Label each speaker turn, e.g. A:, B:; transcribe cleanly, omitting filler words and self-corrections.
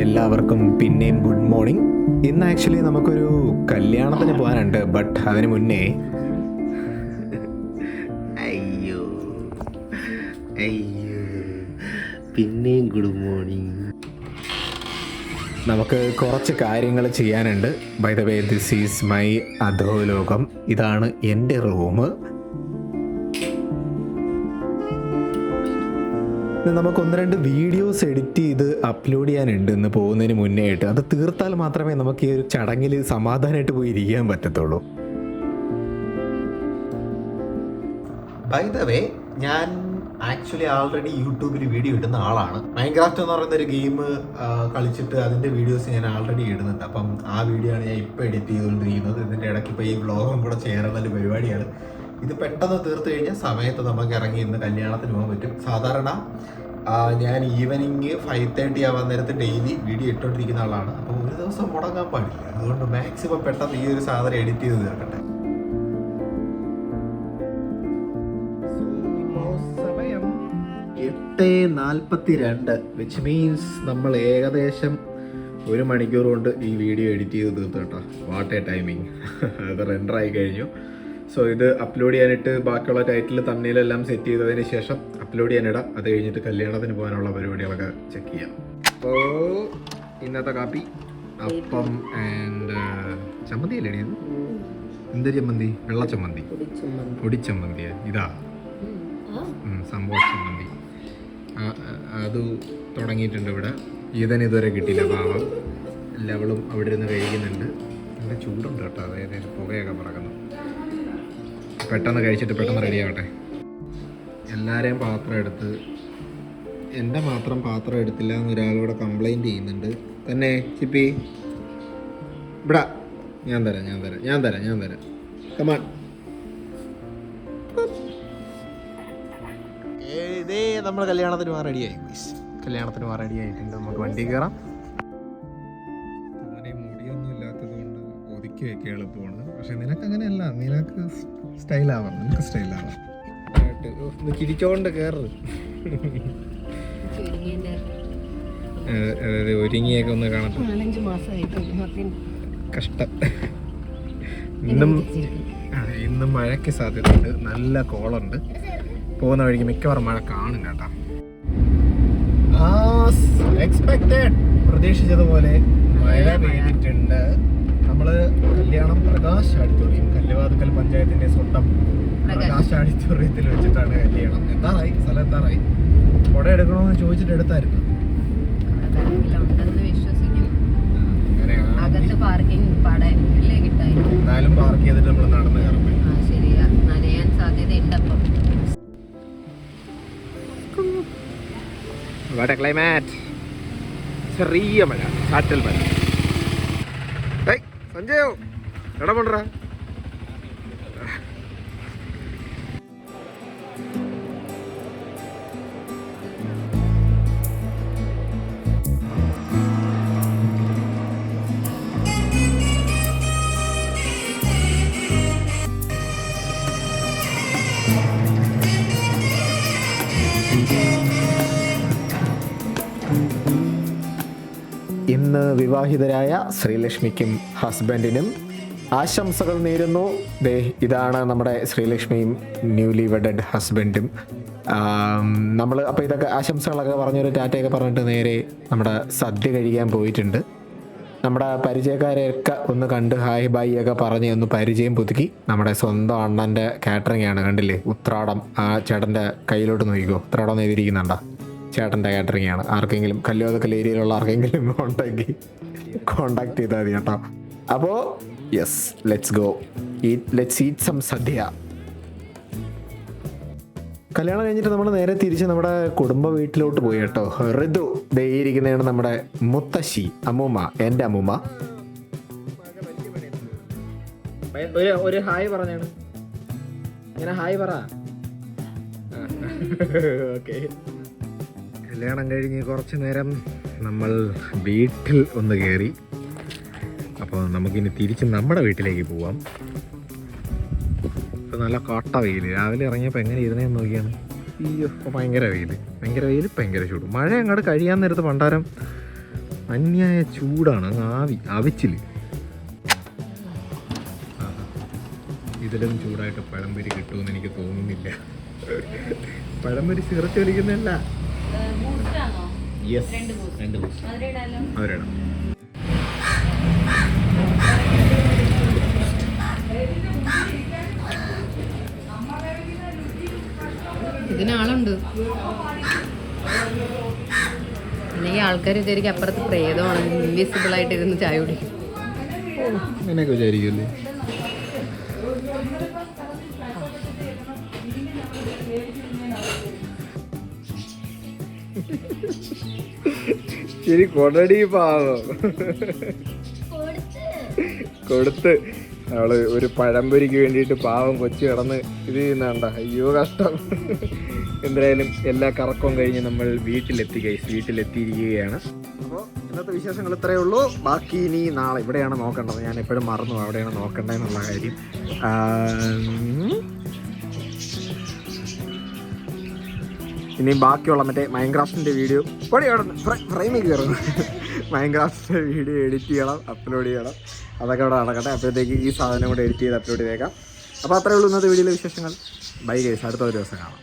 A: എല്ലാവർക്കും പിന്നെയും good morning. ഇന്ന് ആക്ച്വലി നമുക്കൊരു കല്യാണത്തിന് പോകാനുണ്ട്. ബട്ട് അതിന് മുന്നേ
B: അയ്യോ അയ്യോ പിന്നെയും ഗുഡ് മോർണിംഗ്.
A: നമുക്ക് കുറച്ച് കാര്യങ്ങൾ ചെയ്യാനുണ്ട്. By the way, this is my അധോലോകം. ഇതാണ് എൻ്റെ റൂം. നമുക്ക് ഒന്ന് രണ്ട് വീഡിയോസ് എഡിറ്റ് ചെയ്ത് അപ്ലോഡ് ചെയ്യാനുണ്ട് ഇന്ന് പോകുന്നതിന് മുന്നേ ആയിട്ട്. അത് തീർത്താൽ മാത്രമേ നമുക്ക് ഈ ഒരു ചടങ്ങിൽ സമാധാനമായിട്ട് പോയി ഇരിക്കാൻ പറ്റത്തുള്ളൂ.
B: ബൈ ദ വേ, ഞാൻ ആക്ച്വലി ആൾറെഡി യൂട്യൂബിൽ വീഡിയോ ഇടുന്ന ആളാണ്. മൈൻക്രാഫ്റ്റ് എന്ന് പറയുന്ന ഒരു ഗെയിം കളിച്ചിട്ട് അതിൻ്റെ വീഡിയോസ് ഞാൻ ആൾറെഡി ഇടുന്നുണ്ട്. അപ്പം ആ വീഡിയോ ആണ് ഞാൻ ഇപ്പോൾ എഡിറ്റ് ചെയ്തുകൊണ്ടിരിക്കുന്നത്. ഇതിൻ്റെ ഇടയ്ക്ക് ഇപ്പോൾ ഈ വ്ളോഗും കൂടെ ചെയ്യാനുള്ള പരിപാടിയാണ്. ഇത് പെട്ടെന്ന് തീർത്ത് കഴിഞ്ഞാൽ സമയത്ത് നമുക്ക് ഇറങ്ങി ഇന്ന് കല്യാണത്തിന് പോകാൻ പറ്റും. സാധാരണ ഞാൻ ഈവനിങ് 5:30 ആവാൻ നേരത്ത് ഡെയിലി വീഡിയോ ഇട്ടുകൊണ്ടിരിക്കുന്ന ആളാണ്. അപ്പോൾ ഒരു ദിവസം മുടങ്ങാൻ പാടില്ല. അതുകൊണ്ട് മാക്സിമം പെട്ടെന്ന് ഈ ഒരു സാധനം എഡിറ്റ് ചെയ്ത് തീർക്കട്ടെ. സമയം 8:42, വിച്ച് മീൻസ് നമ്മൾ ഏകദേശം 1 മണിക്കൂർ കൊണ്ട് ഈ വീഡിയോ എഡിറ്റ് ചെയ്ത് തീർത്തു കേട്ടോ. What A timing. അത് റെൻഡറായി കഴിഞ്ഞു. സോ ഇത് അപ്ലോഡ് ചെയ്യാനായിട്ട് ബാക്കിയുള്ള ടൈറ്റിൽ തമ്മിലെല്ലാം സെറ്റ് ചെയ്തതിന് ശേഷം അപ്ലോഡ് ചെയ്യാനിടാം. അത് കഴിഞ്ഞിട്ട് കല്യാണത്തിന് പോകാനുള്ള പരിപാടികളൊക്കെ ചെക്ക് ചെയ്യാം. അപ്പോൾ ഇന്നത്തെ കാപ്പി അപ്പം ആൻഡ് ചമ്മന്തി അല്ലേ ഇത്? എന്തൊരു ചമ്മന്തി? വെള്ള ചമ്മന്തി, പൊടിച്ചമ്മന്തി. ഇതാ സംഭവ ചമ്മന്തി. അത് തുടങ്ങിയിട്ടുണ്ട് ഇവിടെ. ഈതന് ഇതുവരെ കിട്ടിയില്ല, പാവം. എല്ലാവളും അവിടെ ഇരുന്ന് കഴിക്കുന്നുണ്ട്. നല്ല ചൂടുണ്ട് കേട്ടോ, അതായത് പുകയൊക്കെ പറക്കുന്നു. പെട്ടെന്ന് കഴിച്ചിട്ട് പെട്ടെന്ന് റെഡി ആവട്ടെ. എല്ലാവരെയും പാത്രം എടുത്ത് എൻ്റെ മാത്രം പാത്രം എടുത്തില്ല എന്ന് ഒരാളോട് കംപ്ലൈൻറ്റ് ചെയ്യുന്നുണ്ട്. തന്നെ ചിപ്പി ഇവിടെ ഞാൻ തരാം കമാൺ. ഇതേ നമ്മൾ കല്യാണത്തിന് പോകാൻ റെഡിയായി. റെഡിയായിട്ടുണ്ട്. നമുക്ക് വണ്ടി കയറാം. മുടിയൊന്നും ഇല്ലാത്തത് കൊണ്ട് ഒതുക്കി വെക്കാൻ എളുപ്പമാണ്. പക്ഷെ നിനക്ക് അങ്ങനെയല്ല, നിനക്ക് സ്റ്റൈലാവാം. ചിരിച്ചോണ്ട് കയറ്. ഒരുങ്ങിയൊക്കെ ഒന്ന് കാണട്ടെ. കഷ്ടം. ഇന്നും മഴയ്ക്ക് സാധ്യതയുണ്ട്. നല്ല കോളുണ്ട്. പോകുന്ന വഴിക്ക് മിക്കവാറും മഴ കാണും കേട്ടോ. എക്സ്പെക്റ്റഡ്, പ്രതീക്ഷിച്ചതുപോലെ മഴ പെയ്തിട്ടുണ്ട്. നമ്മള് കല്യാണം പ്രകാശ് ഓഡിറ്റോറിയം, കല്ലുവാതുക്കൽ പഞ്ചായത്തിന്റെ സ്വന്തം പ്രകാശ് ഓഡിറ്റോറിയത്തിൽ വെച്ചിട്ടാണ് കല്യാണം. എത്താറായി, സ്ഥലം എത്താറായി. കുട എടുക്കണമെന്ന് ചോദിച്ചിട്ട് എടുത്തായിരുന്നു. എന്നാലും പാർക്ക് ചെയ്തിട്ട് നമ്മൾ നടന്ന് കയറും. ക്ലൈമാറ്റ് ചെറിയ മഴ, ചാറ്റൽ മഴ. സഞ്ജയോ എടാ പണ്ടാ. ഇന്ന് വിവാഹിതരായ ശ്രീലക്ഷ്മിക്കും ഹസ്ബൻഡിനും ആശംസകൾ നേരുന്നു. ദേ ഇതാണ് നമ്മുടെ ശ്രീലക്ഷ്മിയും ന്യൂലി വെഡഡ് ഹസ്ബൻഡും. നമ്മൾ അപ്പോൾ ഇതൊക്കെ ആശംസകളൊക്കെ പറഞ്ഞൊരു ടാറ്റയൊക്കെ പറഞ്ഞിട്ട് നേരെ നമ്മുടെ സദ്യ കഴിക്കാൻ പോയിട്ടുണ്ട്. നമ്മുടെ പരിചയക്കാരെയൊക്കെ ഒന്ന് കണ്ട് ഹായ് ബായ് ഒക്കെ പറഞ്ഞ് ഒന്ന് പരിചയം പുതുക്കി. നമ്മുടെ സ്വന്തം അണ്ണൻ്റെ കാറ്ററിംഗ് ആണ്, കണ്ടില്ലേ? ഉത്രാടം. ആ ചേട്ടൻ്റെ കയ്യിലോട്ട് നോക്കിക്കോ, ഉത്രാടം എഴുതിയിരിക്കുന്നുണ്ടോ? ചേട്ടൻ്റെ കാറ്ററിംഗ് ആണ്. ആർക്കെങ്കിലും കല്ലുവാതുക്കൽ ഏരിയയിലുള്ള ആർക്കെങ്കിലും കോണ്ടാക്ട് ചെയ്താൽ മതി കേട്ടോ. അപ്പോൾ യെസ്, ലെറ്റ്സ് ഈറ്റ് സം സദ്യ. കല്യാണം കഴിഞ്ഞിട്ട് നമ്മൾ നേരെ തിരിച്ച് നമ്മുടെ കുടുംബ വീട്ടിലോട്ട് പോയി കേട്ടോ. ഋതു ദേ ഇരിക്കുന്നതാണ് നമ്മുടെ മുത്തശ്ശി, അമ്മൂമ്മ, എൻ്റെ അമ്മൂമ്മ. ഒരു ഹായ് പറഞ്ഞാണ്. ഇങ്ങനെ ഹായ് പറ. ഓക്കെ. കല്യാണം കഴിഞ്ഞ് കുറച്ച് നേരം നമ്മൾ വീട്ടിൽ ഒന്ന് കയറി. അപ്പോൾ നമുക്കിനി തിരിച്ച് നമ്മുടെ വീട്ടിലേക്ക് പോവാം. ഇപ്പോൾ നല്ല കട്ട വെയിൽ. രാവിലെ ഇറങ്ങിയപ്പോൾ എങ്ങനെ ഇരുന്നേന്ന് നോക്കിയാണ്. അയ്യോ, ഭയങ്കര വെയിൽ, ഭയങ്കര ചൂട്. മഴ അങ്ങോട്ട് കഴിയാൻ നേരത്ത് പണ്ടാരം അന്യായ ചൂടാണ്, അങ്ങ് ആവിച്ചില്. ഇതിലും ചൂടായിട്ട് പഴംപൊരി കിട്ടുമെന്ന് എനിക്ക് തോന്നുന്നില്ല. പഴംപൊരി സിറച്ച് വലിക്കുന്നതല്ല. Yes, 2 boost അതിലിടാം.
C: ഇതിനാളുണ്ട്, അല്ലെങ്കിൽ ആൾക്കാർ വിചാരിക്കും അപ്പുറത്ത് പ്രേതമാണ്, ഇൻവിസിബിൾ ആയിട്ട് ഇരുന്ന് ചായ കുടിക്കും.
B: അങ്ങനെയൊക്കെ വിചാരിക്കുമല്ലേ. ശരി, കൊടടി പാവം കൊടുത്ത് അവള് ഒരു പഴംപൊരിക്ക് വേണ്ടിയിട്ട് പാവം കൊച്ചു കിടന്ന് ഇത് ചെയ്യുന്നണ്ട. അയ്യോ കഷ്ടം. എന്തായാലും എല്ലാ കറക്കവും കഴിഞ്ഞ് നമ്മൾ വീട്ടിലെത്തിയിരിക്കുകയാണ്. അപ്പോൾ ഇന്നത്തെ വിശേഷങ്ങൾ ഇത്രയേ ഉള്ളൂ. ബാക്കി ഇനി നാളെ ഇവിടെയാണ് നോക്കേണ്ടത്. ഞാൻ എപ്പോഴും മറന്നു അവിടെയാണ് നോക്കേണ്ടതെന്നുള്ള കാര്യം. ഇനി ബാക്കിയുള്ള മറ്റേ മൈൻക്രാഫ്റ്റിൻ്റെ വീഡിയോ ഫ്രെയിമിൽ കയറുന്നു. മൈൻക്രാഫ്റ്റിൻ്റെ വീഡിയോ എഡിറ്റ് ചെയ്യണം, അപ്ലോഡ് ചെയ്യണം. അതൊക്കെ അവിടെ നടക്കട്ടെ. അപ്പോഴത്തേക്ക് ഈ സാധനം കൂടെ എഡിറ്റ് ചെയ്ത് അപ്ലോഡ് ചെയ്തേക്കാം. അപ്പോൾ അത്രയേ ഉള്ളൂ ഇന്നത്തെ വീഡിയോയിലെ വിശേഷങ്ങൾ. ബൈ ഗൈസ്, അടുത്ത ഒരു ദിവസം കാണാം.